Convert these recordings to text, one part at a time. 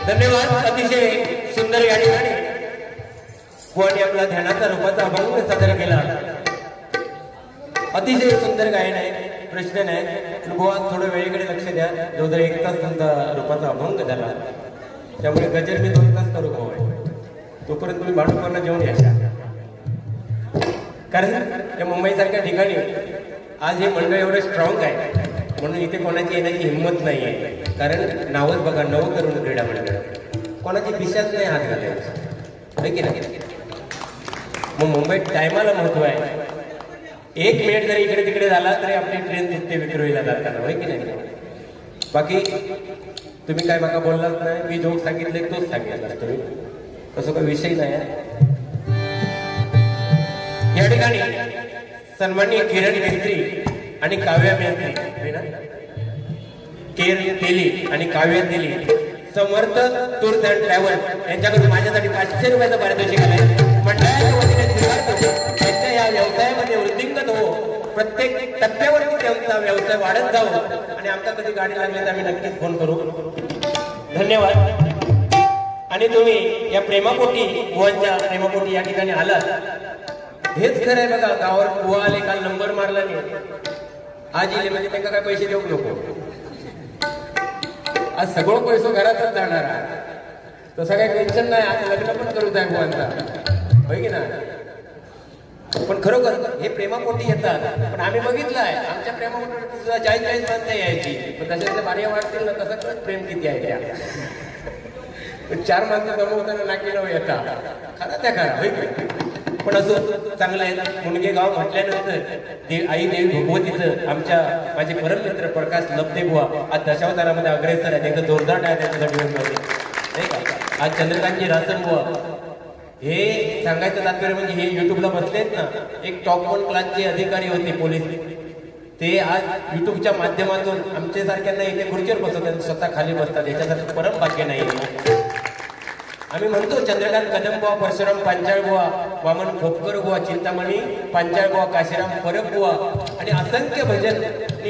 धन्यवाद. अतिशय सुंदर या ठिकाणी कोणी आपला ध्यानाचा रूपाचा अभंग सादर केला. अतिशय सुंदर गायन आहे, प्रश्न नाही. बुवा थोडं वेळेकडे लक्ष द्या. जो जर 1 तास तुमचा रूपाचा अभंग झाला त्यामुळे गजर मी 2 तास करू भाऊ. तोपर्यंत तुम्ही भाडूकरला जेवण यायच्या. कारण त्या मुंबईसारख्या ठिकाणी आज हे मंडळ एवढं स्ट्रॉंग आहे म्हणून इथे कोणाची येण्याची हिंमत नाही आहे. कारण नावच बघा, नवतरुण क्रीडा मंडळ. कोणाची दिशाच नाही हात घालायची की नाही. मग मुंबईत टायमाला महत्व आहे. 1 मिनिट जरी इकडे तिकडे झाला तरी आपली ट्रेन तिथे विक्रोळीला जाताना होय की नाही. बाकी तुम्ही काय बघा बोललात नाही. मी जो सांगितले तोच सांगितला. तुम्ही तसं काही विषय नाही. या ठिकाणी सन्माननीय किरण मेस्त्री आणि काव्या मेस्त्री किरण तेली आणि काव्या तेली समर्थ टूर्स अँड ट्रॅव्हल यांच्याकडून माझ्यासाठी 500 रुपयाचं पारितोषिक आहे. मंडळाच्या वतीने स्वीकारतो. त्यांच्या या व्यवसायामध्ये वृद्धिंगत हो, प्रत्येक टप्प्यावरती त्यांचा व्यवसाय वाढत जावं आणि आमचा कधी गाडी लागली तर आम्ही नक्कीच फोन करू. धन्यवाद. आणि तुम्ही या प्रेमापोटी बुवांच्या प्रेमापोटी या ठिकाणी आलात हेच खरं आहे बघा. गावावर बुवा आले, काल नंबर मारला नाही, आज येईल म्हणजे त्यांना काय पैसे देऊ नको. आज सगळं पैसे घरातच जाणार आहे. तसं काही टेन्शन नाही. आज लग्न पण करू द्या बुवांचा होय की ना. पण खरोखर हे प्रेमापोटी येतात. पण आम्ही बघितलं आहे आमच्या प्रेमापोटी सुद्धा 40-40 माणसं यायची. पण तशा भार्या वाटतील ना तसं कळत प्रेम किती आहे त्या. 4 माणसं जमवताना नाकी नव येतात. खरा त्या खरा होय की. पण असं चांगलं आहे. मुनगे गाव म्हटल्यानंतर आई देवी भगवतीचं आमच्या माझे परममित्र प्रकाश लब्धे बुवा आज दशावतारामध्ये अग्रेसर आहेत. एकदम जोरदार आहे त्यांच्यासाठी नाही का. आज चंद्रकांतजी रासन बुवा हे सांगायचं तात्पर्य म्हणजे हे युट्यूबला बसलेत ना. एक टॉप 1 क्लासचे अधिकारी होते पोलीस. ते आज युट्यूबच्या माध्यमातून आमच्यासारख्यांना इथे खुर्चीवर बसवतात, स्वतः खाली बसतात. याच्यासारखं परम भाग्य नाही. आम्ही म्हणतो चंद्रकांत कदम बुवा, परशुराम पांचाळ बुवा, वामन खोपकर बुवा, चिंतामणी पांचाळ बुवा, काशीराम परब बुवा आणि असंख्य भजन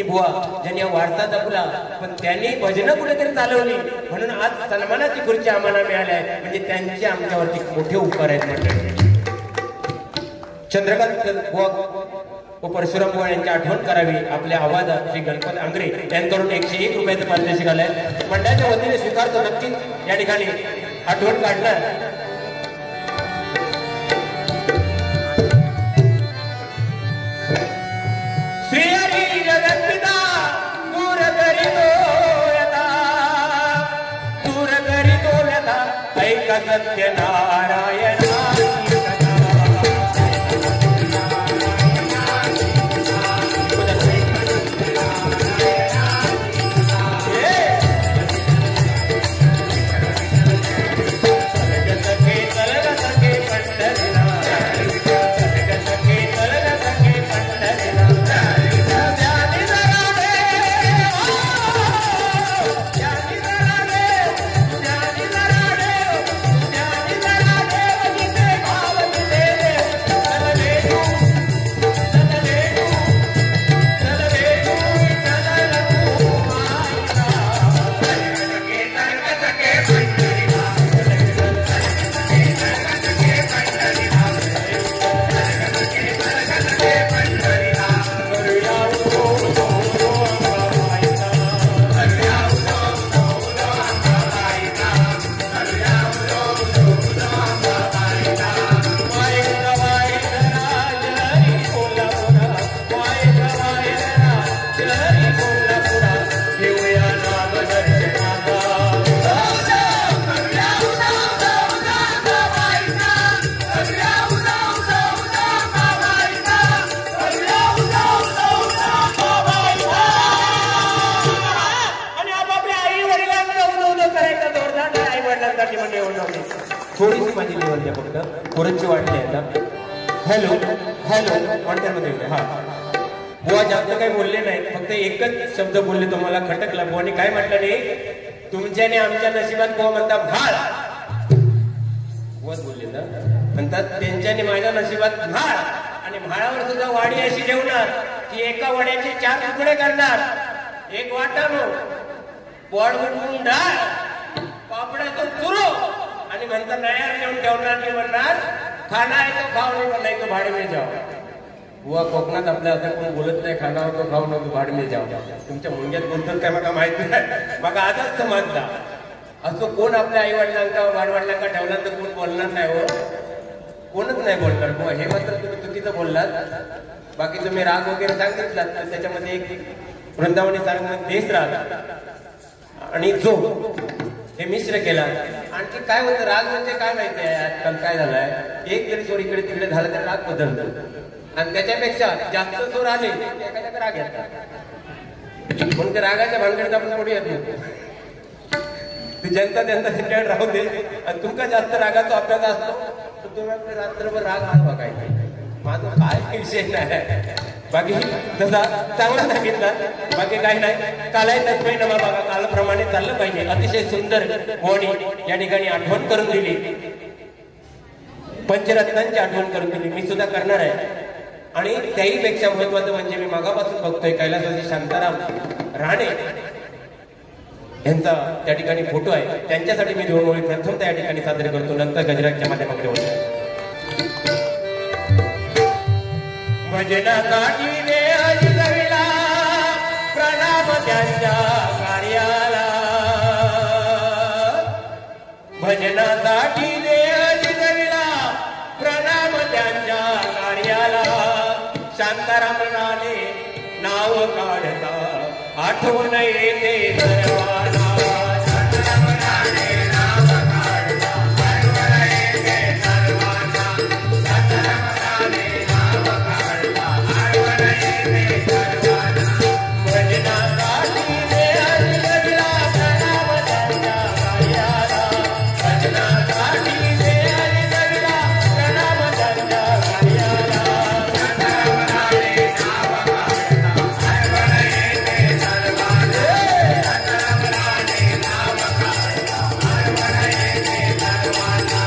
बुवा ज्यांनी वारसा जपला. पण त्यांनी भजनं कुठेतरी चालवली म्हणून आज सन्मानाची खुर्ची आम्हाला मिळाली आहे. म्हणजे त्यांचे आमच्यावरती मोठे उपकार आहेत. म्हणजे चंद्रकांत बुवा व परशुराम बुवा यांची आठवण करावी. आपल्या आवाजात श्री गणपत आंग्रे यांच्याकडून 101 रुपयाचं पारितोषिक आलंय. मंडळाच्या वतीने स्वीकारतो. नक्कीच या ठिकाणी आठवण काढणार. श्री हरी जगन्पिता दूर करीतो व्यथा, दूर करीतो व्यथा, ऐक सत्य नारायण. थोडीशी माझी लेवल द्या फक्त. पुरणची वाटली आता. हॅलो हॅलो वाटण्यामध्ये हा बुवा जास्त काही बोलले नाहीत. फक्त एकच शब्द बोलले तुम्हाला खटकला. बुवानी काय म्हटलं नाही, तुमच्याने आमच्या नशिबात बुवा म्हणता भाळ. बुवाच बोलले ना. म्हणतात त्यांच्याने माझ्या नशिबात भाळ. आणि भाळावर सुद्धा वाडी अशी ठेवणार की एका वड्याचे 4 तुकडे करणार. एक वाटाणू, बोड उठवून डाळ, पापड तो चुरो आणि नंतर नाही येऊन ठेवणार नाही म्हणणार खाना आहे तो खाऊ नाही पण नाही तो भाडे में जाओ. बुवा कोकणात आपल्या आता कोण बोलत नाही खाना होतो खाऊ नको भाडे में जाओ. तुमच्या मुंग्यात बोलतात काय मला माहिती नाही. मग आजच समजला असं कोण आपल्या आई वडिलांका वाडवडिलांका ठेवल्यानंतर कोण बोलणार नाही हो. कोणच नाही बोलणार बुवा. हे मात्र तुम्ही चुकीचं बोललात. बाकी तुम्ही राग वगैरे सांगितलात तर त्याच्यामध्ये एक वृंदावनी सारखं देश राग आणि जो हे मिश्र केला. आणखी काय होतं राग म्हणजे काय माहिती आहे आजकाल काय झालंय एक जरी चोर इकडे तिकडे झालं तर राग बदलतो आणि त्याच्यापेक्षा जास्त चोर आले एखाद्याचा राग येतात म्हणून ते रागाच्या भानगडीत आपण पुढे येत नाही. ती जनता त्यांच्याकडे राहू दे आणि तुमका जास्त रागाचा अभ्यास असतो तर तुम्ही आपल्या रात्रभर राग हा बघायचा. माझं काय विषय नाही. बाकी तसा चांगला सांगितला. बाकी काही नाही. कालाय तस्मै नमा बघा कालप्रमाणे चाललं पाहिजे. अतिशय सुंदर मोहनी या ठिकाणी आठवण करून दिली. पंचरत्नांची आठवण करून दिली. मी सुद्धा करणार आहे. आणि त्याही पेक्षा महत्वाचं म्हणजे मी मागापासून बघतोय कैलासवासी शांताराम राणे यांचा त्या ठिकाणी फोटो आहे. त्यांच्यासाठी मी दोन ओळी प्रथम त्या ठिकाणी सादर करतो. नंतर गजराच्या माध्यमाकडे होतो. भजनासाठी देविला प्रणाम त्यांच्या कार्याला. भजनासाठी देविला प्रणाम त्यांच्या कार्याला. शांताराम राणे नाव काढता आठवण येते सर्वांना. शांताराम राणे नाव काढता आठवण येते सर्वांना. शांताराम राणे नाव काढता आठवण येते सर्वांना. भजनासाठी देविला प्रणाम त्यांच्या कार्याला. भजनासाठी देविला प्रणाम त्यांच्या कार्याला. शांताराम राणे नाव काढता आठवण येते सर्वांना. शांताराम राणे नाव काढता आठवण येते सर्वांना.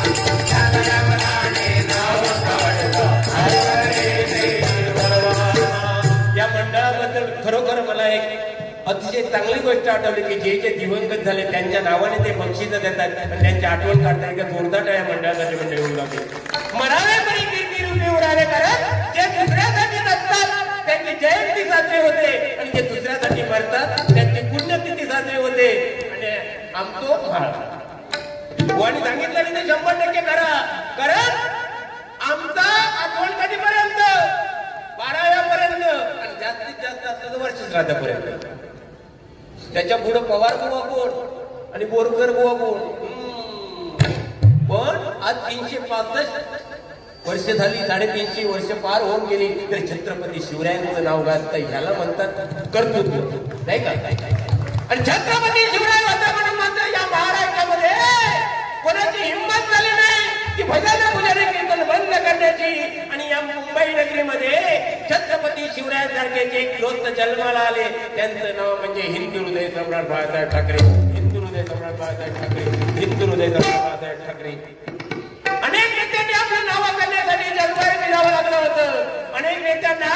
शांताराम राणे नाव काढता आठवण येते सर्वांना. या मंडळाबद्दल खरोखर मला एक अतिशय चांगली गोष्ट आठवली की जे जे दिवंगत झाले त्यांच्या नावाने ते बक्षीस देतात आणि त्यांची आठवण काढतात. एका जोरदार या मंडळासाठी मंडळी होऊन लागली. मरावे परी कीर्ती रूपी उडाले करत जे दुसऱ्यासाठी नसतात त्यांची जयंती साजरी होते आणि जे दुसऱ्यासाठी मरतात त्यांची पुण्यतिथी साजरी होते. आणि आमतो आणि सांगितलं की ते 100% करा. कारण आमचा आठवण कधीपर्यंत 12व्यापर्यंत आणि जास्तीत जास्त असलं तर वर्ष श्राद्धापर्यंत. त्याच्या पुढे पवार बुवा कोण आणि बोरकर बुवा कोण. पण आज 365 वर्ष झाली. 350 वर्ष पार होऊन गेली तर छत्रपती शिवरायांचं नाव गाजतं. ह्याला म्हणतात कर्तृत्व नाही का. आणि छत्रपती शिवराय होता म्हणून मात्र या महाराष्ट्रामध्ये कोणाची हिंमत झाली नाही की भजन पुजारी कीर्तन बंद करण्याची. आणि या मुंबई नगरीमध्ये छत्रपती शिवरायांसारखे जे दोस्त जन्माला आले त्यांचं नाव म्हणजे हिंदू हृदय सम्राट बाळासाहेब ठाकरे. हिंदू हृदय सम्राट बाळासाहेब ठाकरे. हिंदू हृदय सम्राट बाळासाहेब ठाकरे. अनेक नेत्यांनी आपलं नाव करण्यासाठी जगभर फिरावं लागलं होतं. अनेक नेत्यांना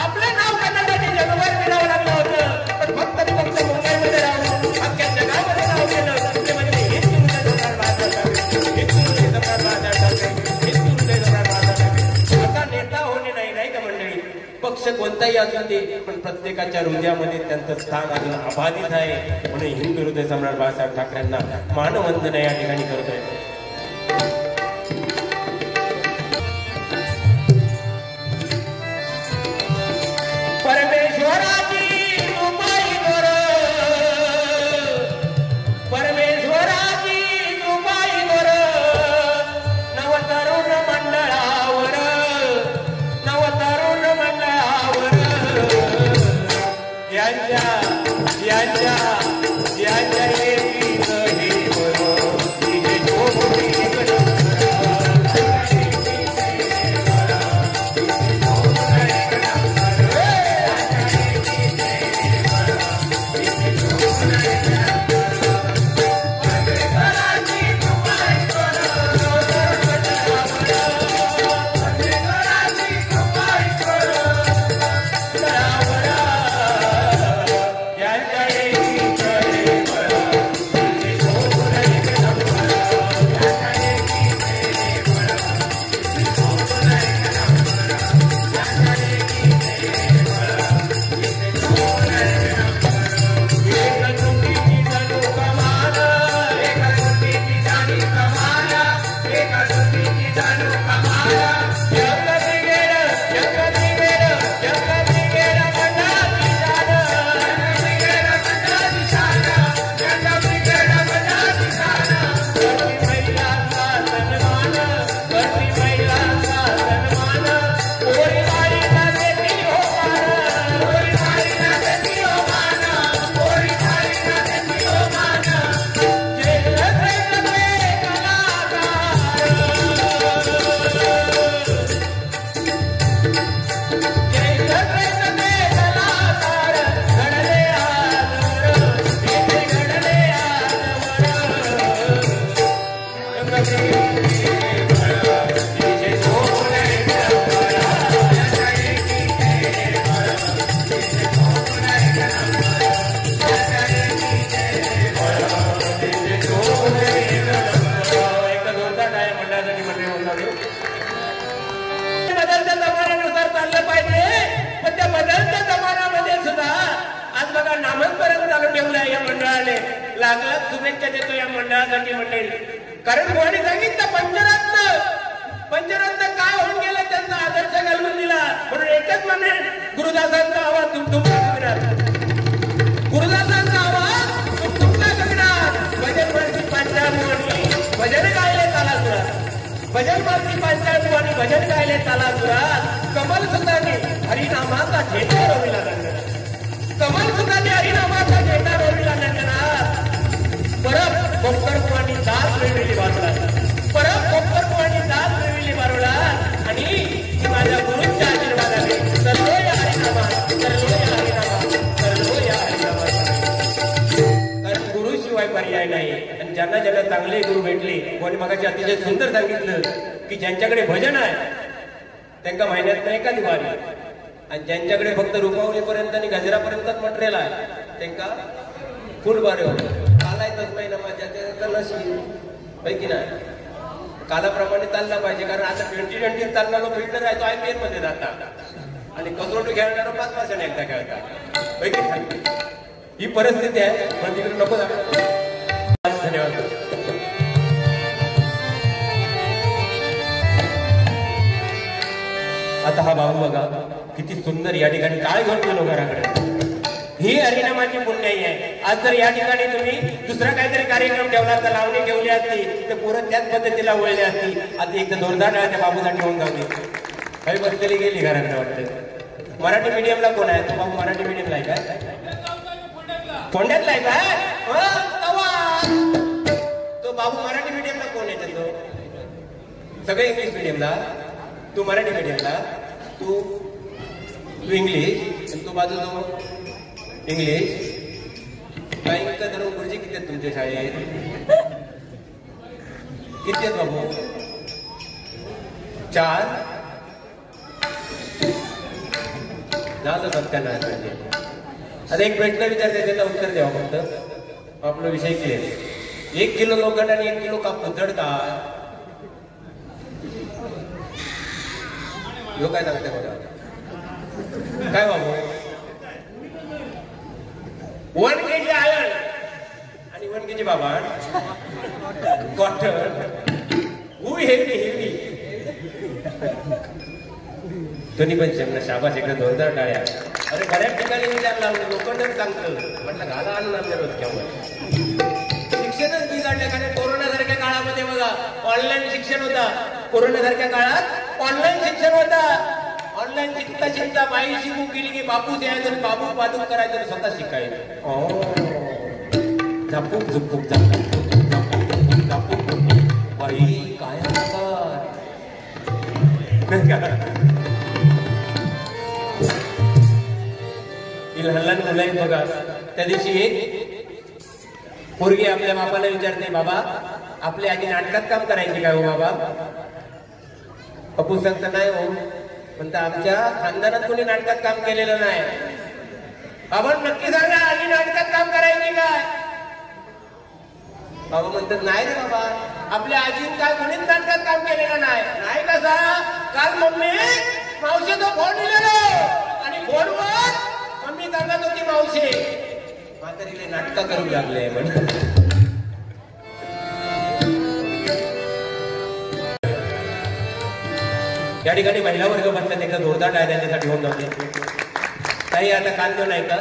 आपलं नाव करण्यासाठी जगभर फिरावं लागलं होतं. पण फक्त मुंबईमध्ये राहून अख्ख्या जगामध्ये नाव केलं ते म्हणजे हिंदू हृदय सम्राट बाळासाहेब ठाकरे. हिंदू हृदय सम्राट बाळासाहेब ठाकरे. हिंदू हृदय सम्राट बाळासाहेब ठाकरे. आता नेता होणे नाही का मंडळी. पक्ष कोणताही असू दे पण प्रत्येकाच्या हृदयामध्ये त्यांचं स्थान अजून अबाधित आहे. म्हणून हिंदू हृदय सम्राट बाळासाहेब ठाकरेंना मानवंदना या ठिकाणी करतोय. परमेश्वराची कृपाई वर परमेश्वराची कृपाई वर नवतरुण मंडळावर नवतरुण मंडळावर यांच्या लागला शुभेच्छा देतो या मंडळासाठी मंडळी. कारण कोणी सांगितलं पंचरत्न काय होऊन गेलं त्यांचा आदर्श घालून दिला. म्हणून एकच म्हणे गुरुदासांचा आवाज तुमचा कविराज, गुरुदासांचा आवाज तुमचा कविराज. भजन मार्गी पांचाळमुवानी भजन गायले तालासुरात, भजन मार्गी पांचाळमुवानी भजन गायले तालासुरात. कमल सुताने हरिनामाचा झेंडा रोविला लागला, कमल सुताने हरिनामाचा झेंडा रोविला लागला. परत कोपरकुवानी दास वेळेली बारोला, परत कोपरकुवानी दास वेळेली बारोला. आणि माझ्या गुरुच्या आशीर्वादाने सर्व या हरिनामा, सर्व या हरिनामा, सर्व या हरिनामा. कारण गुरुशिवाय पर्याय नाही. आणि ज्यांना ज्यांना चांगले गुरु भेटले, कोणी मगाशी अतिशय सुंदर सांगितलं की ज्यांच्याकडे भजन आहे त्यांना महिन्यात एखादी वारी, आणि ज्यांच्याकडे फक्त रुपावलीपर्यंत आणि गजरापर्यंतच मटेरियल आहे त्यांना फुल बारे होते. चालायचंच नाही ना माझ्या पैकी नाही, कालाप्रमाणे चालला पाहिजे. कारण आता 2020 चालणारा फिल्डर आहे तो IPL मध्ये जातात आणि कसोटी खेळणारा 5 वर्षांनी एकदा खेळतात पैकी नाही. ही परिस्थिती आहे. पण तिकडे नको जा. धन्यवाद. आता हा बाबू बघा किती सुंदर या ठिकाणी काय घेऊन गेलो घराकडे. ही हरिनामाची पुण्याई आहे. आज जर या ठिकाणी तुम्ही दुसरा काहीतरी कार्यक्रम ठेवला तर लावणी ठेवली असती तर पुरं त्याच पद्धतीला वळली असती. आता एक जोरदार आहे त्या बाबूसाठी होऊन जाऊ दे. काही बसलेली गेली घराकडे वाटते. मराठी मीडियमला कोण आहे तो बाबू? मराठी मीडियमला आहे काय? फोंड्यातला आहे काय? तो बाबू मराठी मीडियमला कोण आहे तो? सगळे इंग्लिश मीडियमला, तू मराठी मीडियमला, तू इंग्लिश, तू बाजू इंग्लिश. काही धरून गुरुजी किती आहेत तुमच्या शाळेत? किती आहेत बाबू? 4 झालं सत्यानाश पाहिजे. आता एक प्रश्न विचारते त्याला उत्तर द्यावं फक्त. आपला विषय क्लिअर. 1 किलो लोखंड आणि 1 किलो कापूस जडतात. ह्यो काय सांगते बघा काय बाबू? 1 kg आयर्न आणि 1 kg बाबा कॉटन. हेवी दोन्ही पण शब्द शाबास. एकदा जोरदार टाळ्या. अरे बऱ्याच ठिकाणी विचारला लोखंड सांगतं म्हटलं घाला आणून आमच्या रोजच्यावर. शिक्षणच बिघडलं. कारण कोरोनासारख्या काळामध्ये बघा ऑनलाईन शिक्षण होता. कोरोनासारख्या काळात ऑनलाईन शिक्षण होता. ऑनलाईन शिकता शिकता बाई शिकून गेली की बापू द्यायचं, बाबू बाजूक करायचं, स्वतः शिकायचं. झापूक झुपूक झापूक बाई काय लहान मुलं आहेत बघा. त्या दिवशी एक पोरगी आपल्या बापाला विचारते, बाबा आपल्या आधी नाटकात काम करायचे काय हो बाबा? बापू सांगता नाही हो. म्हणता आमच्या खानदानात कोणी नाटकात काम केलेलं नाही. बाबा नक्की सांगा आधी नाटकात काम करायची काय? बाबा म्हणतात नाही रे बाबा आपल्या आजीन काय कोणीच नाटकात काम केलेलं नाही. नाही कसा? काल मम्मी मावशीचा फोन दिलेला आणि फोनवर मम्मी सांगत होती मावशी म्हातारीले नाटक करू लागले म्हणजे. या ठिकाणी महिला वर्ग बसतात. एकदा जोरदार आहे त्यांच्यासाठी होऊन जाते. काही आता काल नाही का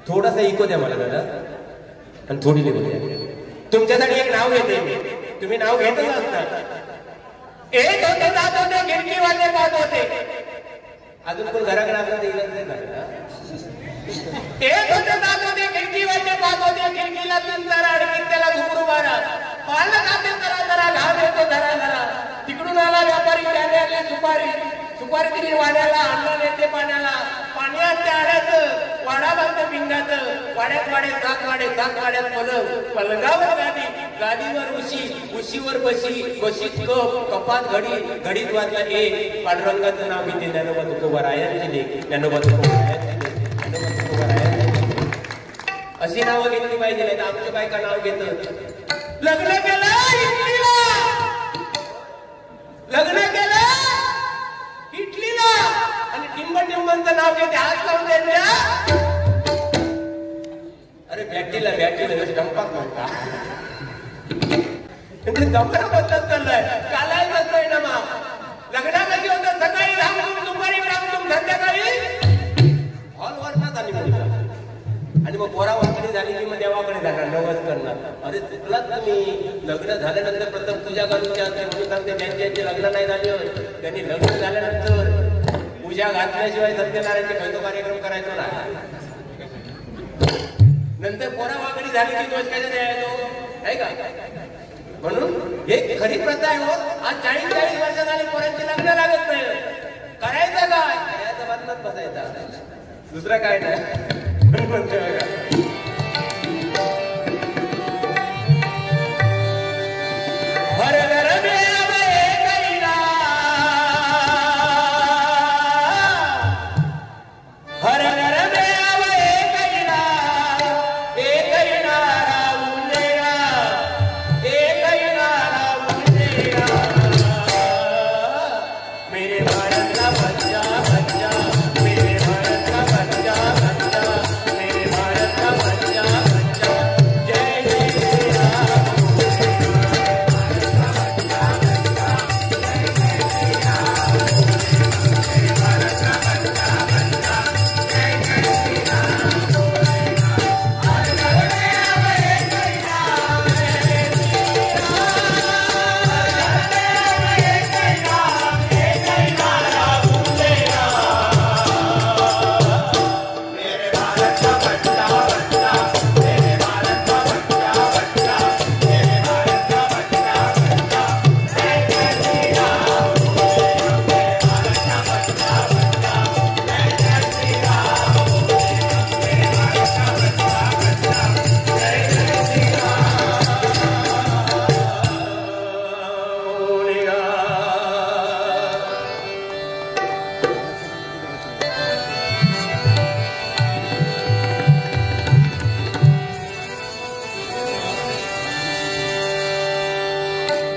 थोडासा इको द्या मला दादा आणि थोडी लिहू द्या. तुमच्यासाठी एक नाव घेते मी. तुम्ही नाव घेतच असतात. एक होते जात होते खिडकीवाले पाहत होते. अजून कोण घराकडे आपल्याला दिलं नाही. एक होते जात होते खिडकीवाले पाहत होते. खिडकीला 3 तारा अडकीत त्याला घुमरू मारा. पानं खाते जरा घाम येतो धरा. तिकडून आला व्यापारी त्याने आले सुपारी दिली वाड्याला. अन्न नेते पाण्याला. पाण्यात त्या आड्याचं वाडा बांधतं पिंगाचं. वाड्यात 7 वाड्यात पलंगावर गादीवर उशीवर बशीत कपात घडीत वाजला एक पांडुरंगाचं नाव घेते. ज्ञानोबा तुकोबारायांचे लेख. ज्ञानोबा तुकोबारायांचे अशी नावं घेतली पाहिजे. नाही तर आमचं बायका नाव घेत लग्न केलं इटलीला आणि टिंबांचं नाव घेते. हात लावून द्यायच्या. अरे बॅटीला डंपात म्हणता जमाना बदलत चाललाय. कालाय नसतोय ना मग लग्नाला होतं सकाळी रामधूम दुपारी रामधूम संध्याकाळी हॉलवरनाच आणि मुलगा आणि मग पोरा वाकडी झाली की मग देवाकडे जाणार नवस करणार. अरे चुकलात तुम्ही. लग्न झाल्यानंतर प्रथम पूजा घालूच्या म्हणून सांगते ज्यांची लग्न नाही झाले त्यांनी लग्न झाल्यानंतर पूजा घातल्याशिवाय सत्यनारायणचे खैतो कार्यक्रम करायचो ना. नंतर पोरा वाकडी झाली की दोष काय द्यायचो आहे का. म्हणून एक खरी प्रथा आहे. हो आज 40 वर्ष झाली पोरांचे लग्न लागत नाही. करायचं काय याचा बातम्यात बसायचा दुसरं काय नाही.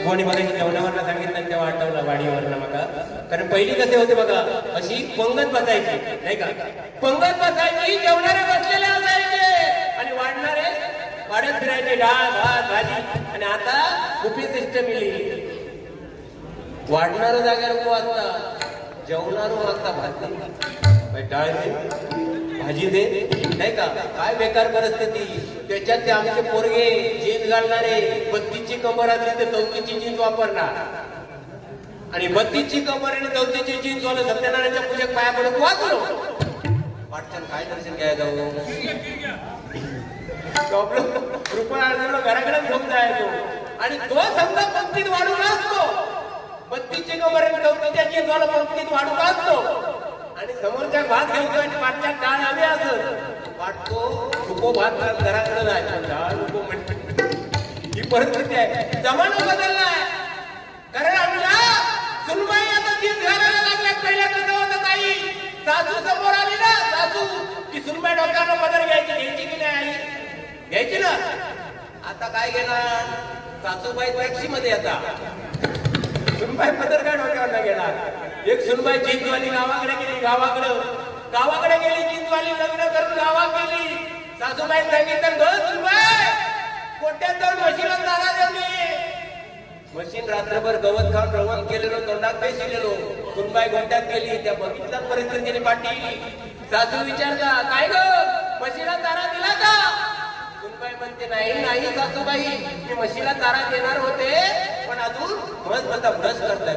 कोणी बघा जेवणावरला सांगितलं तेव्हा आठवलं वाडीवरनं बघा. कारण पहिली कसे होते बघा अशी पंगत बसायची नाही का. पंगत बसायची जेवणारे बसलेले असायचे आणि वाढणारे वाढत फिरायचे डाळ भात भाजी. आणि आता बुफे सिस्टम इली. वाढणार जागेवर को असता जेवणार मागता भात डाळ दे भाजी दे नाही का. काय बेकार परिस्थिती. त्याच्यात ते आमचे पोरगे जीन्स घालणारे 32ची कमर असली तर 34ची जीन्स वापरणार आणि 32ची कमर आणि 34ची जीन्स वाला सत्यनारायणच्या पूजेत पाया पडत वाचलो. वाटच्यान काय दर्शन घ्याय जाऊ प्रॉब्लेम रुपया घराकडे घेऊन जायचो आणि तो समजा पंक्तीत वाढून असतो. 32ची कमर आणि 34च्या जीन्स वाला पंक्तीत वाढून असतो आणि समोरच्या भात घेऊन आणि मागच्या डाळ हवी असत वाटतो. सुको भात घराकडे जायचा डाळ नको म्हणते. ही परिस्थिती आहे. जमाना बदललाय. कारण आमच्या सुनबाई आता जीन्स घालायला लागल्या. पहिल्या कसं होतं ताई सासू समोर आली ना सासू की सुनबाई डोक्याला पदर घ्यायची की नाही आई घ्यायची ना. आता काय घेणार सासूबाई टॅक्सी मध्ये येतात. सुनबाई पदर काय डोक्यावर नाही घेणार. एक सुनबाई जीन्सवाली गावाकडे गेली. गावाकडे गेली जीन्सवाली लग्न करून गावात गेली. सासूबाई सांगितलं ग सुनबाई कोट्यात जाऊन मशीनला जागा देवली. मशीन रात्रभर गवत खाऊन रवण केलेलो तोंडात बेसिलेलो. सुनबाई गोट्यात गेली. त्या बघितल्या परिस्थितीने पाठी. सासू विचारला काय ग मशीनला तारा दिला का. सुनबाई म्हणते नाही सासूबाई मी मशीनला तारा देणार होते पण अजून ब्रश करताय.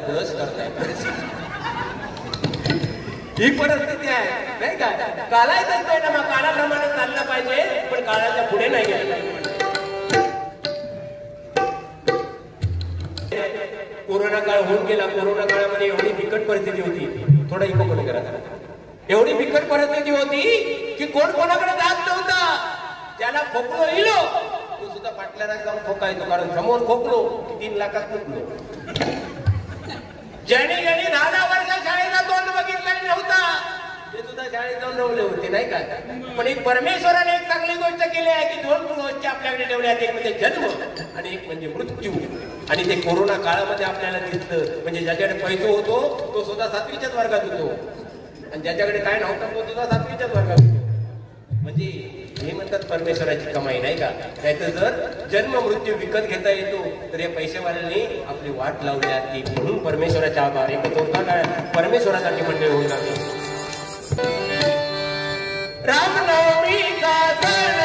ही परिस्थिती आहे नाही का. कालायचंच नाही ना मग काळाप्रमाणे चाललं पाहिजे पण काळाच्या पुढे नाही गेलं. कोरोना काळ होऊन गेला. कोरोना काळामध्ये एवढी बिकट परिस्थिती होती. थोडा इको करा. एवढी बिकट परिस्थिती होती की कोण कोणाकडे जात नव्हता. ज्याला खोकलो इलो तो सुद्धा पाटल्याला जाऊन खोकायचो. कारण समोर खोकलो 3 लाखात खोकलो. ज्याने 10 वर्ष शाळेला तोंड बघितलं नव्हता ते सुद्धा शाळेत जाऊन रवले होते नाही का. पण एक परमेश्वराने एक चांगली गोष्ट केली आहे की 2 गोष्टी आपल्याकडे ठेवल्यात. एक म्हणजे जन्म आणि एक म्हणजे मृत्यू. आणि ते कोरोना काळामध्ये आपल्याला दिसतं. म्हणजे ज्याच्याकडे पैसा होतो तो सुद्धा 7वीच्याच वर्गात होतो आणि ज्याच्याकडे काय नव्हतं तो सुद्धा 7वीच्याच वर्गात होतो. म्हणजे हे म्हणतात परमेश्वराची कमाई नाही का? नाहीतर जर जन्म मृत्यू विकत घेता येतो तर या पैसेवाल्यांनी आपली वाट लावली असती. म्हणून परमेश्वराच्या आभार एकच होता काय परमेश्वरासाठी मंडळी होऊन जाते. रामनवमीचा सण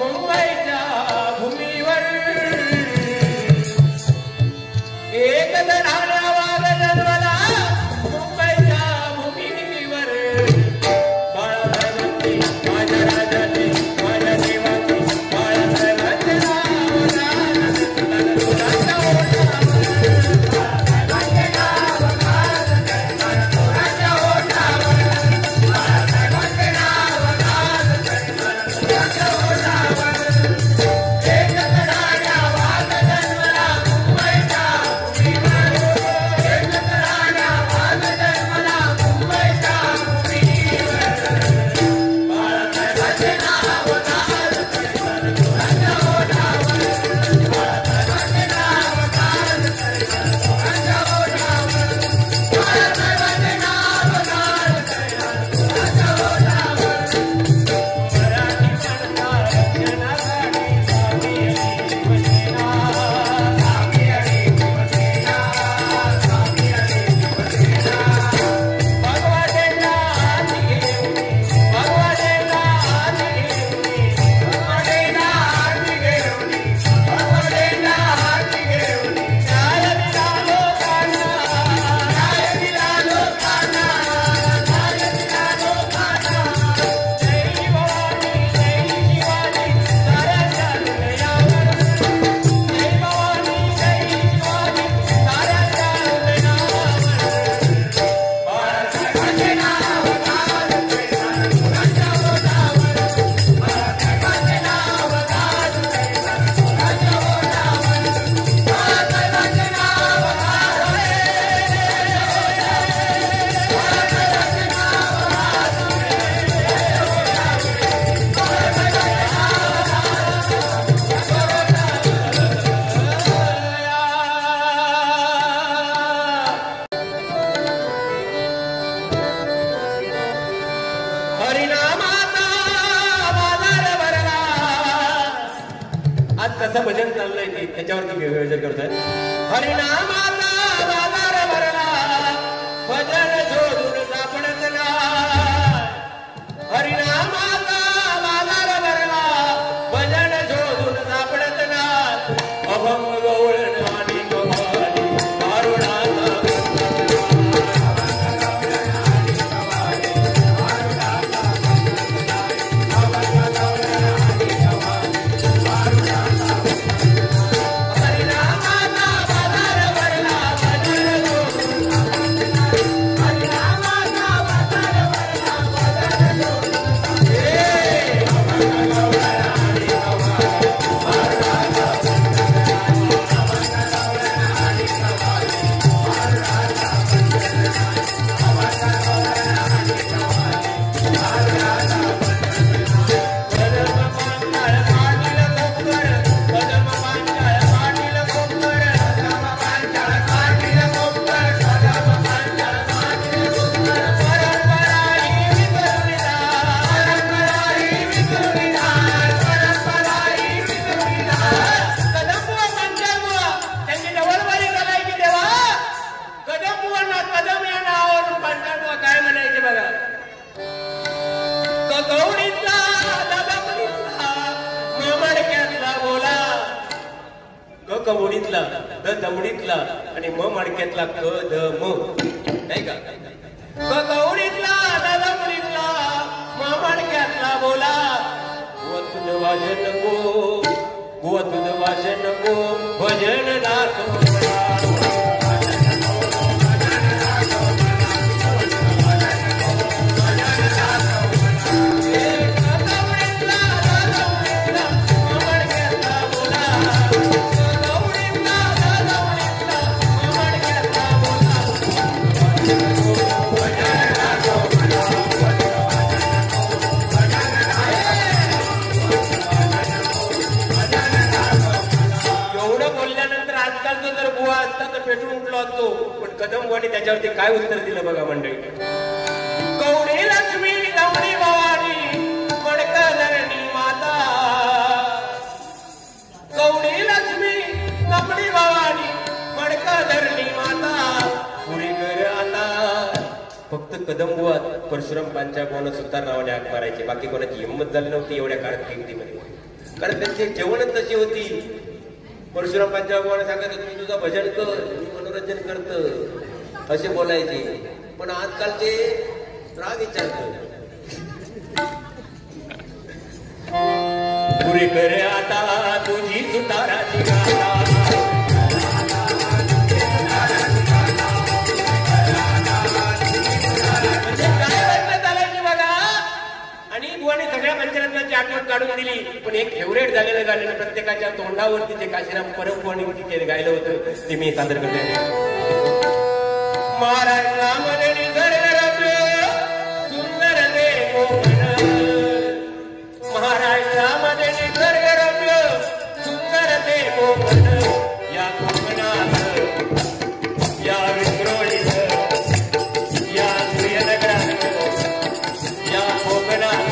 मुंबईचा कसं भजन चाललंय ते त्याच्यावरती विवेचन करतोय. हरिनामाचा बाजार भरला भजन सोडून सापडत नाही. हरिनामाचा बाजार भरला भजन सोडून सापडत नाही. अभंग गवळण आणि कमाली मारुणाचा कवडीतला द दमडीतला आणि म मडक्यातला क द म नाही का. कवडीतला द दमडीतला म मडक्यातला बोला. गुवा तुझ वाजन नको गुवा तुझ वाजन नको भजन नाथ पेटून उठलो असतो. पण कदमवाणी त्याच्यावरती काय उत्तर दिलं बघा मंडळी. कवडी लक्ष्मी दमडी भवानी मडकधरणी माता. कवडी लक्ष्मी दमडी भवानी मडकधरणी माता. पुढे कर आता. फक्त कदमबुवा परशुराम पांचाळ सुतार नावाने हाक मारायचे. बाकी कोणाची हिंमत झाली नव्हती एवढ्या काळात कीर्तीमध्ये. कारण त्यांची जेवणच तशी होती. परशुराम पांचाळ सांगत तुम्ही तुझं भजन कर मी मनोरंजन करत असे बोलायचे. पण आजकालचे राग विचारतो. पुरे करे आता तुझी सुताराची गाथा. आणि बुवाने सगळ्या पंचरत्नाची आठवण काढून दिली. पण एक फेवरेट झालेलं गाणं प्रत्येकाच्या तोंडावरती जे काशीराम परब बुवाने गायलं होतं ते मी सादर करतो. महाराष्ट्रामध्ये सुंदर ते कोकण. महाराष्ट्रामध्ये निसर्गरम्य सुंदर ते कोकण. या कोकणात या विक्रोळीत या सूर्यनगरात या कोकणात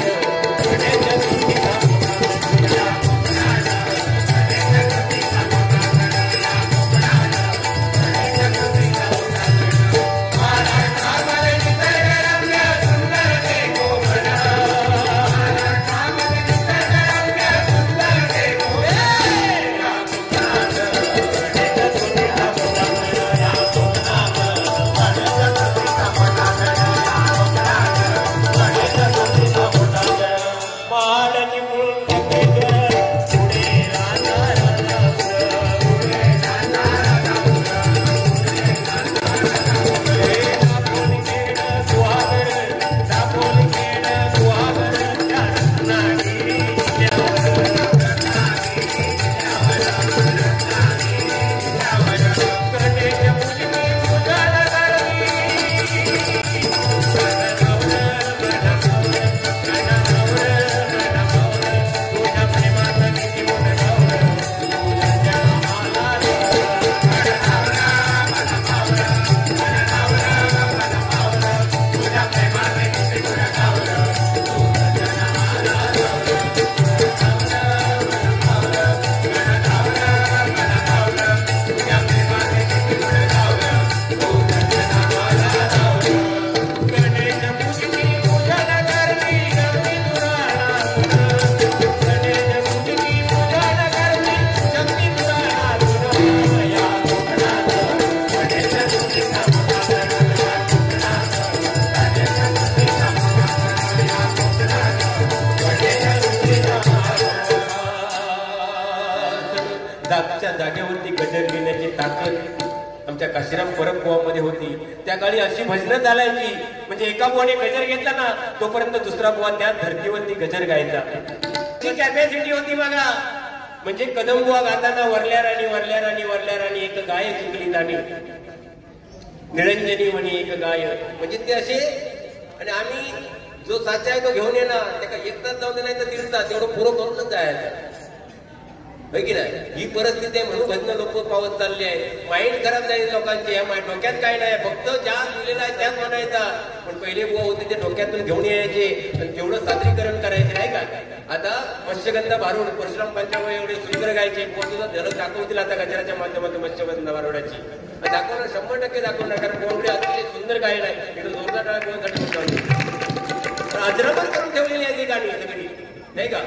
ताकद आमच्या काशीराम परब बुवामध्ये होती. त्या काळी अशी भजनं चालायची, म्हणजे एका बुवाने गजर घेतला ना तोपर्यंत दुसरा बुवा त्या धर्तीवरती गजर गायचा. ती कॅपॅसिटी होती बघा. म्हणजे कदम बुवा गाताना वरल्या राणी वरल्या राणी वरल्या राणी एक गाय चुकली ताणी निरंजनी म्हणी एक गाय. म्हणजे ते असे. आणि आम्ही जो साचा आहे तो घेऊन येणार, त्याला एक तास जाऊ दे नाही तर 3 तास तेवढं पुरं करूनच जायचं. की नाही, ही परिस्थिती आहे म्हणून भजन लोक पावत चालली आहे. माइंड खराब झाली लोकांची. या डोक्यात काय नाही, फक्त ज्या लिहिलेलं आहे त्याच म्हणायचा. पण पहिले बुवा होते ते डोक्यातून घेऊन यायचे आणि तेवढं सादरीकरण करायचे नाही का. आता मत्स्यगंधा भारूड परशुराम पंचावळ एवढे सुंदर गायचे. पोहोचून झलक दाखवतील आता गजराच्या माध्यमातून मत्स्यगंधा भारूडाची दाखवणार, 100% दाखवणार. कारण कोणते अतिशय सुंदर गायन आहे. इकडे जोरदार टाळा अजरामर करून ठेवलेली आहे ती गाणी सगळी नाही का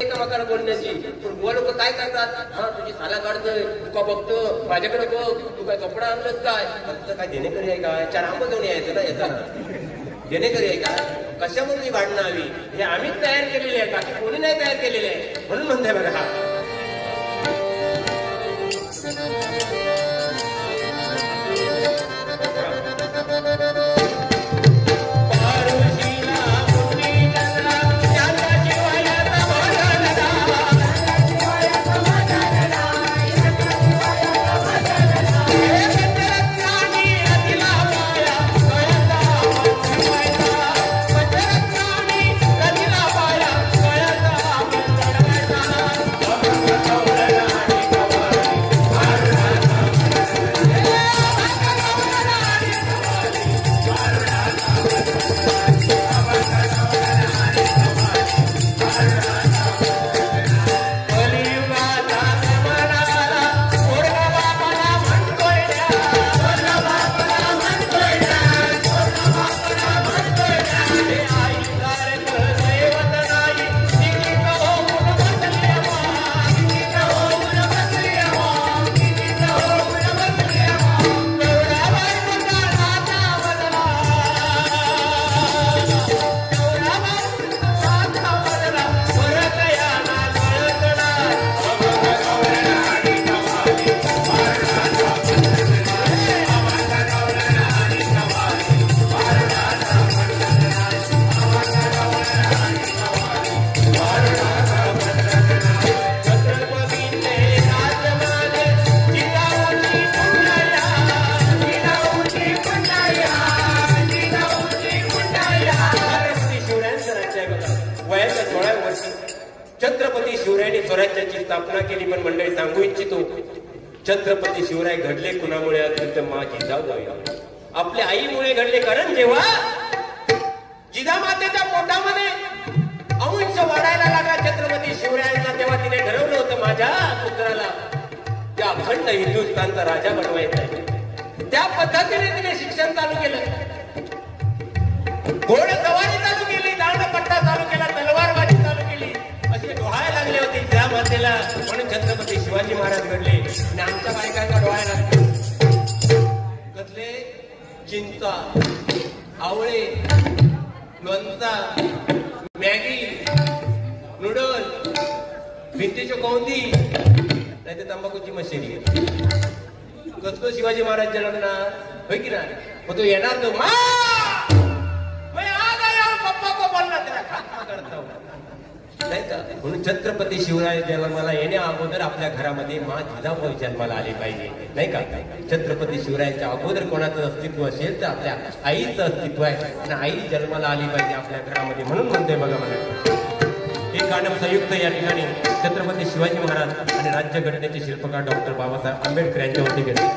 एकामेकाला बोलण्याची. पण बुवा लोक काय करतात, हा तुझी साला काढतोय, तुका बघतो, माझ्याकडे बघ, तू काय कपडा आणलंस काय, फक्त काय देणेकरी आहे काय, 4 आंबा घेऊन यायचं ना येताना. देणेकरी आहे का, कशामुळे ही भांडणं हवी, हे आम्हीच तयार केलेली आहे, बाकी कोणी नाही तयार केलेले आहे. म्हणून म्हणताय बघा हा छत्रपती शिवरायांनी स्वराज्याची स्थापना केली. पण मंडळी सांगू इच्छितो, छत्रपती शिवराय घडले कुणामुळे असेल तर मा जिजाबाई आपल्या आईमुळे घडले. कारण जेव्हा जिजामातेच्या पोटामध्ये अंश वाढायला लागला छत्रपती शिवरायांचा, तेव्हा तिने ठरवलं होतं माझ्या पुत्राला त्या अखंड हिंदुस्थानचा राजा बनवायचा आहे. त्या पद्धतीने तिने शिक्षण चालू केलं, घोडसवारी चालू केली, दांडपट्टा चालू केला, तलवारबाजी चालू केली. असे डोहायला लागले होते त्या मातेला. म्हणून छत्रपती शिवाजी महाराज घडले. आणि आमच्या बायकांना डोहायला लागले कसले चिंचा, आवळे, लोणचा, मॅगी, नूडल, भिंतीची कौंदी, नाही ते तंबाखूची मशिनी. कसलं शिवाजी महाराज जन्मणार होय की नाही. मग तो येणार तो मा पप्पा को बोलना त्याला खात करता नाही का. म्हणून छत्रपती शिवराय जन्माला येण्या अगोदर आपल्या घरामध्ये मा जिजाबाई जन्माला आली पाहिजे नाही का. छत्रपती शिवरायांच्या अगोदर कोणाचं अस्तित्व असेल तर आपल्या आईचं अस्तित्व आहे आणि आई जन्माला आली पाहिजे आपल्या घरामध्ये. म्हणून म्हणतोय बघा मला हे गाणं संयुक्त या ठिकाणी छत्रपती शिवाजी महाराज आणि राज्यघटनेचे शिल्पकार डॉक्टर बाबासाहेब आंबेडकर यांच्यावरती गेले.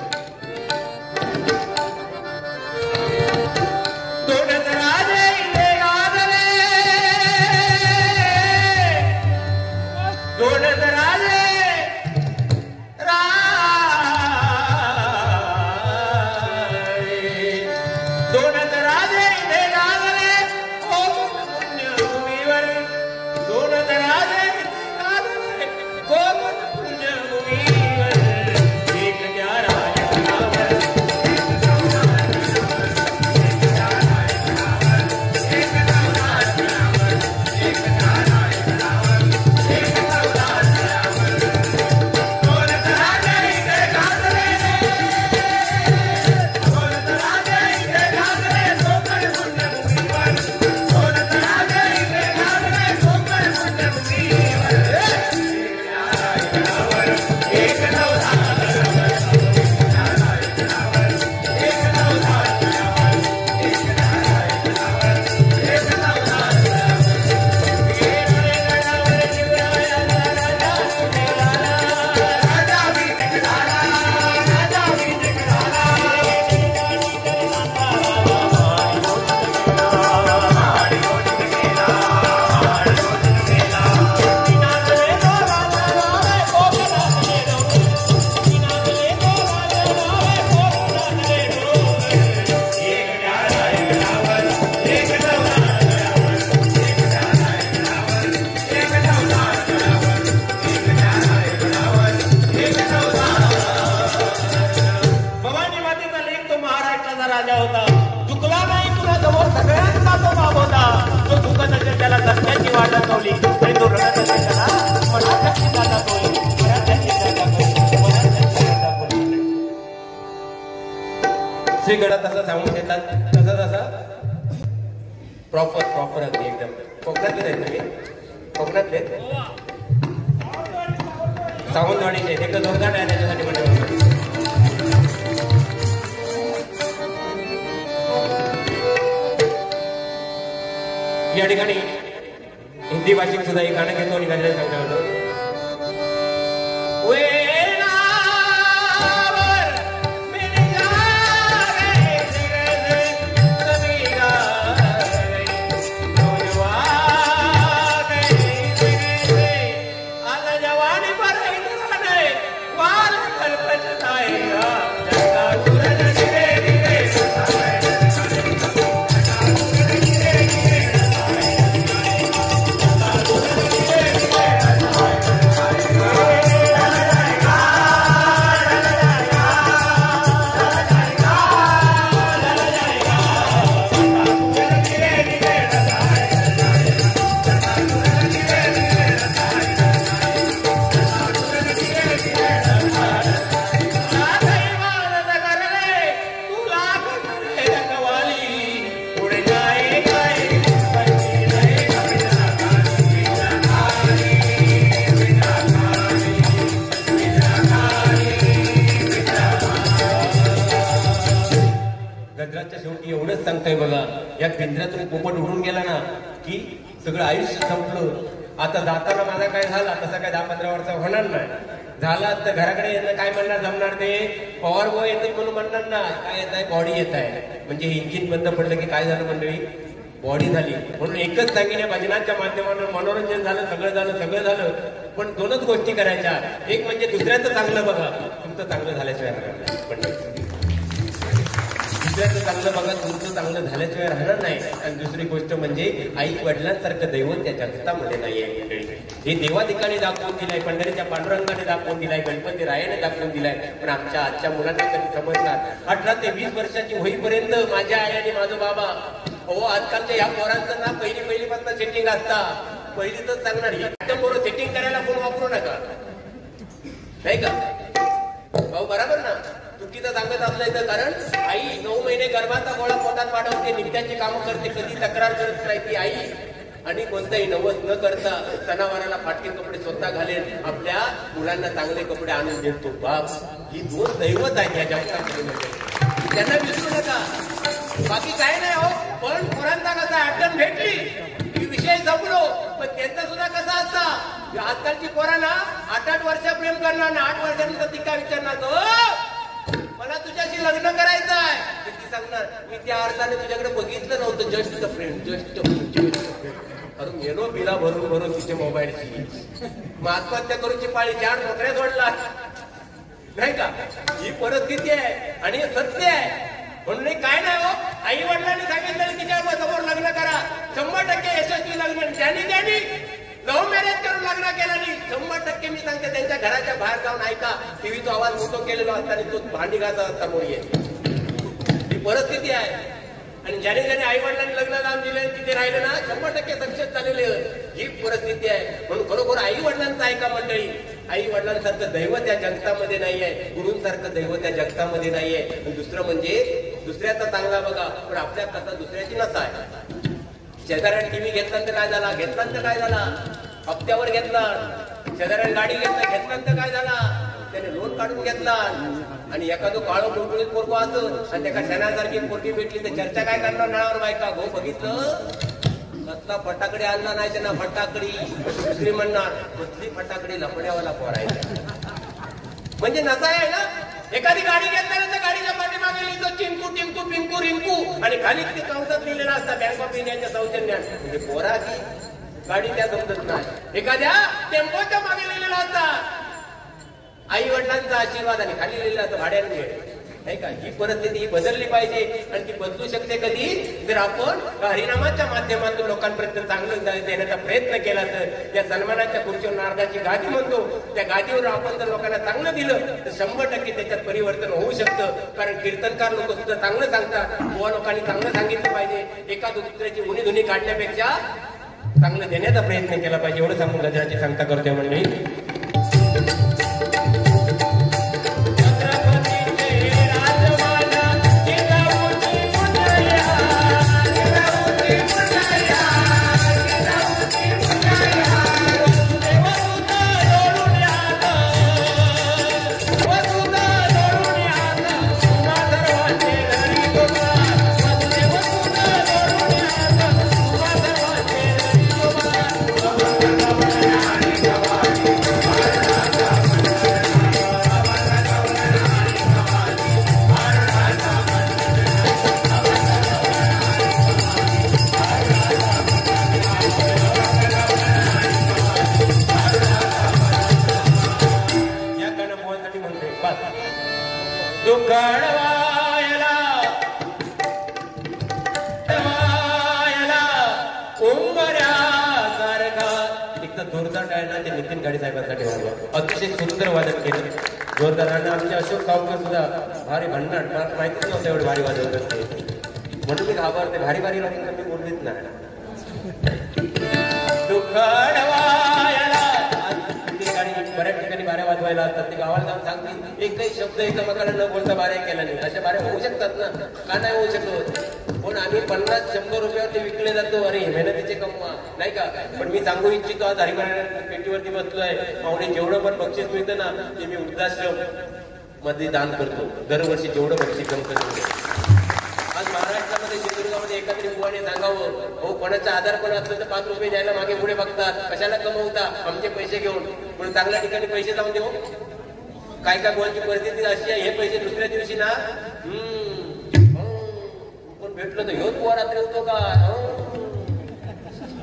एक जसं सांगून देतात तसं तसं प्रॉपर अगदी एकदम. कोकणातले आहेत तुम्ही? कोकणातले सावंतवाडीचे एक जोरदार आहे त्याच्यासाठी म्हणजे या ठिकाणी हिंदी भाषिक सुद्धा एक गाणं घेतो आणि गाण्याला सांगता होतो. एवढंच सांगतोय बघा, या केंद्रातून पोपट उडून गेला ना की सगळं आयुष्य संपलं. आता जाताना माझा काय झाला तसा काय 10-15 वर्ष होणार नाही. झाला तर घराकडे येणं काय म्हणणार जमणार ते पॉवर बॉय येतं म्हणून म्हणणार ना. काय येत आहे? बॉडी येत आहे. म्हणजे इंजिन बंद पडलं की काय झालं मंडळी? बॉडी झाली. म्हणून एकच सांगितलं भजनाच्या माध्यमातून मनोरंजन झालं, सगळं झालं. पण दोनच गोष्टी करायच्या. एक म्हणजे दुसऱ्याचं चांगलं बघा, तुमचं चांगलं झाल्याशिवाय मंडळी. दुसऱ्याचं चांगलं बघा, तुमचं चांगलं झाल्याशिवाय राहणार नाही. आणि दुसरी गोष्ट म्हणजे आई वडिलांसारखं दैवत त्या जगतामध्ये नाहीये मंडळी. हे देवा ठिकाणी दाखवून दिलाय, पंढरीच्या पांडुरंगाने दाखवून दिलाय, गणपती रायाने दाखवून दिलाय. पण आमच्या आजच्या मुलांना कधी समजणार? 18 ते 20 वर्षाची होईपर्यंत माझ्या आई आणि माझं बाबा, अहो आजकालच्या या पोरांचं ना पहिलीपासून सेटिंग असता. पहिली तर सांगणार ही पोरं सेटिंग करायला फोन वापरू नका, नाही का भाऊ? बरोबर ना? चुकीचं सांगत असलं तर. कारण आई 9 महिने गर्भाचा गोळा पोटात वाढवते, नित्याची कामं करते, कधी तक्रार करत नाही ती आई. आणि कोणताही नवस न करता सणावाराला फाटके कपडे स्वतः घालेल, आपल्या मुलांना चांगले कपडे आणून देतो बाप. ही 2 दैवत आहेत या जगतामध्ये, त्यांना विसरू नका. बाकी काय नाही हो. पण पोरांचा कसा अडचण भेटली विषय जमलो, पण त्यांचा सुद्धा कसा असता. आजकालची पोरांना 8-8 वर्ष प्रेम करणार ना, 8 वर्षानंतर ती काय विचारणार, मला तुझ्याशी लग्न करायचं आहे. ती सांगणार मी त्या अर्थाने तुझ्याकडे बघितलं नव्हतं, जस्ट फ्रेंड. अरे मेलो बिला भरून तिचे मोबाईलची. मग आत्महत्या करूची पाळी, 4 नोकऱ्या सोडला, नाही का? ही परिस्थिती आहे आणि सत्य आहे. म्हणून काय नाही हो, आई वडिलांनी सांगितलं तिच्या समोर लग्न करा, 100% यशस्वी लग्न. त्यांनी लव्ह मॅरेज करून लग्न केलं नाही, 100% मी सांगते त्यांच्या घराच्या बाहेर जाऊन ऐका, टीव्हीचा आवाज मोठो केलेला असताना तो भांडी घालत असता मोरी आहे. ही परिस्थिती आहे. आणि ज्याने आई वडिलांनी लग्न लावून दिले तिथे राहिले ना, 100% सक्सेस झालेले. ही परिस्थिती आहे. म्हणून खरोखर आई वडिलांचं ऐका मंडळी. आई वडिलांसारखं दैवत या जगतामध्ये नाहीये, गुरूंसारखं दैवत या जगतामध्ये नाहीये. दुसरं म्हणजे दुसऱ्याचा चांगला बघा, पण आपल्या कथा दुसऱ्याची नसा आहे. शेजाऱ्याने टीव्ही घेतल्यानंतर काय झाला, हप्त्यावर घेतला. शेजाऱ्याने गाडी घेतल्यानंतर काय झाला, त्याने लोन काढून घेतला. आणि एखादं काळं गुळगुळीत पोरगो असं आणि एका शनासारखी पोरगी भेटली तर चर्चा काय करणार नावावर बायका. गो बघितलं कसला फटाकडे आणला नाही त्यांना, फटाकडी. दुसरी म्हणणार कसली फटाकडी, लपड्यावाला पोरायचा. म्हणजे नसा आहे ना. एखादी गाडी घेतल्यानंतर गाडीच्या पाठीमागे लिहितो चिंकू टिंकू पिंकू रिंकू, आणि खाली किती कंसात लिहिलेला असता बँक ऑफ इंडियाच्या सौजन्यात. म्हणजे पोरा की गाडी त्या समजत नाही. एखाद्या टेम्पोच्या मागे लिहिलेला असता आई वडिलांचा आशीर्वाद, आणि खाली लिहिलेला असतं भाड्याने, नाही का? ही परिस्थिती ही बदलली पाहिजे. आणि ती बदलू शकते कधी, जर आपण हरिनामाच्या माध्यमातून लोकांपर्यंत चांगलं देण्याचा प्रयत्न केला. तर या सन्मानाच्या खुर्चीवर नारदाची गादी म्हणतो, त्या गादीवर आपण जर लोकांना चांगलं दिलं तर 100% त्याच्यात परिवर्तन होऊ शकतं. कारण कीर्तनकार लोक सुद्धा चांगलं सांगतात, बुवा लोकांनी चांगलं सांगितलं पाहिजे. एका दुसऱ्याची उणी धुनी काढण्यापेक्षा चांगलं देण्याचा प्रयत्न केला पाहिजे. एवढं सांगून गजराची सांगता करतोय मंडळी. इतकं जोरदार आहे ना ते नितीन गाडी साहेबांसाठी वाजवा. अतिशय सुंदर वादन केलं जोरदार. आणि आमचे अशोक सावकर सुद्धा भारी भन्नाट, मला माहितीच नव्हतं एवढे भारी वाजवतात ते, म्हणून मी घाबरते. भारी भारी लागून तर मी बोललीच नाही. बऱ्याच ठिकाणी बाऱ्या वाजवायला असतात, ते गावाला जाऊन सांगतील एकही शब्द एकमेकाला न बोलता बाऱ्या केला नाही. अशा बाऱ्या होऊ शकतात ना, का नाही होऊ शकत? पण आम्ही 50-100 रुपयावर ते विकले जातो. अरे मेहनतीचे कमवा नाही का. पण मी सांगू इच्छितो, आज हरिमाळ्या पेटीवरती बसलोय, माऊली जेवढं पण बक्षीस मिळतं ना ते मी वृद्धाश्रम मध्ये दान करतो. दरवर्षी जेवढं बक्षीस जमतं. आज महाराष्ट्रामध्ये सिंधुदुर्गामध्ये एखादी बुवाने सांगावं, हो कोणाचा आधार पण असलं तर 5 रुपये द्यायला मागे पुढे बघतात, कशाला कमवता आमचे पैसे घेऊन. पण चांगल्या ठिकाणी पैसे जाऊन देऊ. काय काय बुवांची परिस्थिती अशी आहे, हे पैसे दुसऱ्या दिवशी ना पण भेटलं तर ह्योच बुवा रात्री होतो का,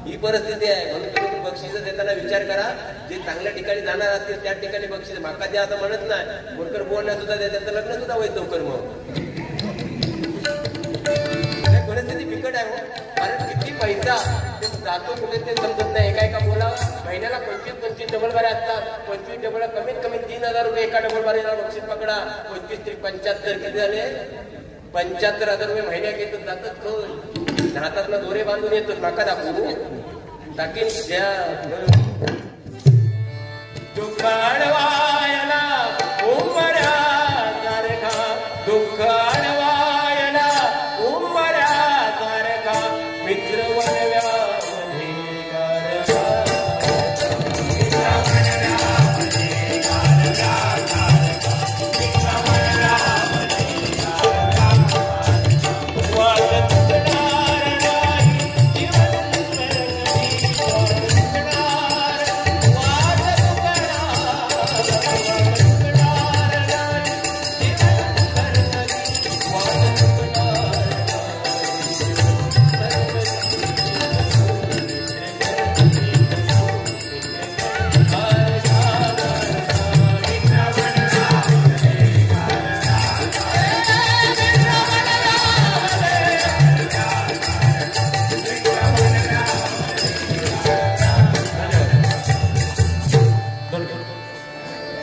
ही परिस्थिती आहे. म्हणून तुम्ही बक्षीस देताना विचार करा, जे चांगल्या ठिकाणी जाणार असतील त्या ठिकाणी बक्षीस माका द्या असं म्हणत नाही. बोलकर बुवांना सुद्धा द्या, त्यांचं लग्न सुद्धा होईल लवकर. मग परिस्थिती बिकट आहे. कारण किती पैसा जातो कुठे ते समजत नाही. एका बोला महिन्याला 25-25 डबल बारे असतात. 25 डबल कमीत कमी 3,000 रुपये एका डबल बारीला बक्षीस पकडा. 25-75 किती झाले? 75,000 रुपये महिन्यात येतात. जातात खय हातात ना दोरे बांधून येतो. नाका दाखवू टाकीन द्या. दुःखाडवायला उमऱ्या सारखा, दुःखाडवायला उमऱ्या सारखा, मित्र वनव्या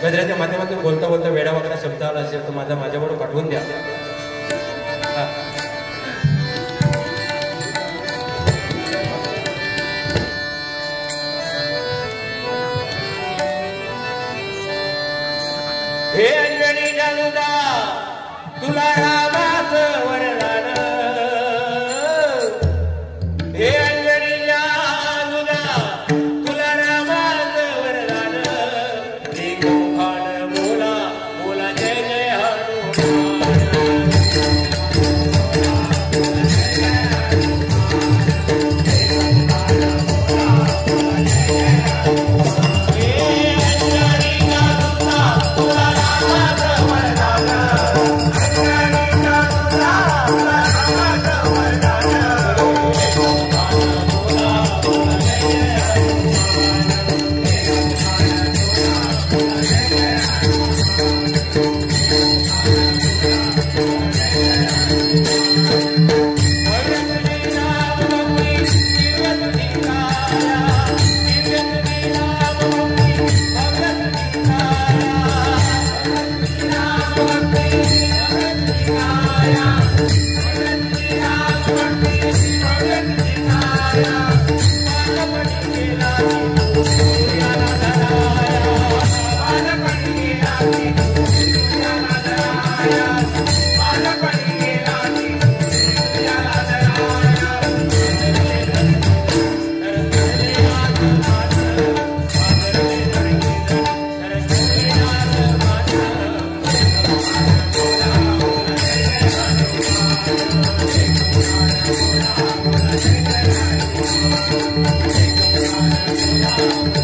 गजराच्या माध्यमातून बोलता बोलता वेडा वगैरे शब्द आला असेल तर माझ्याबरोबर पाठवून द्या. हे अंजनी जानुदा तुला रामाचं वरदान, हे अंजनी जानुदा तुला रामाचं वरदान, बोला जय जय Thank you.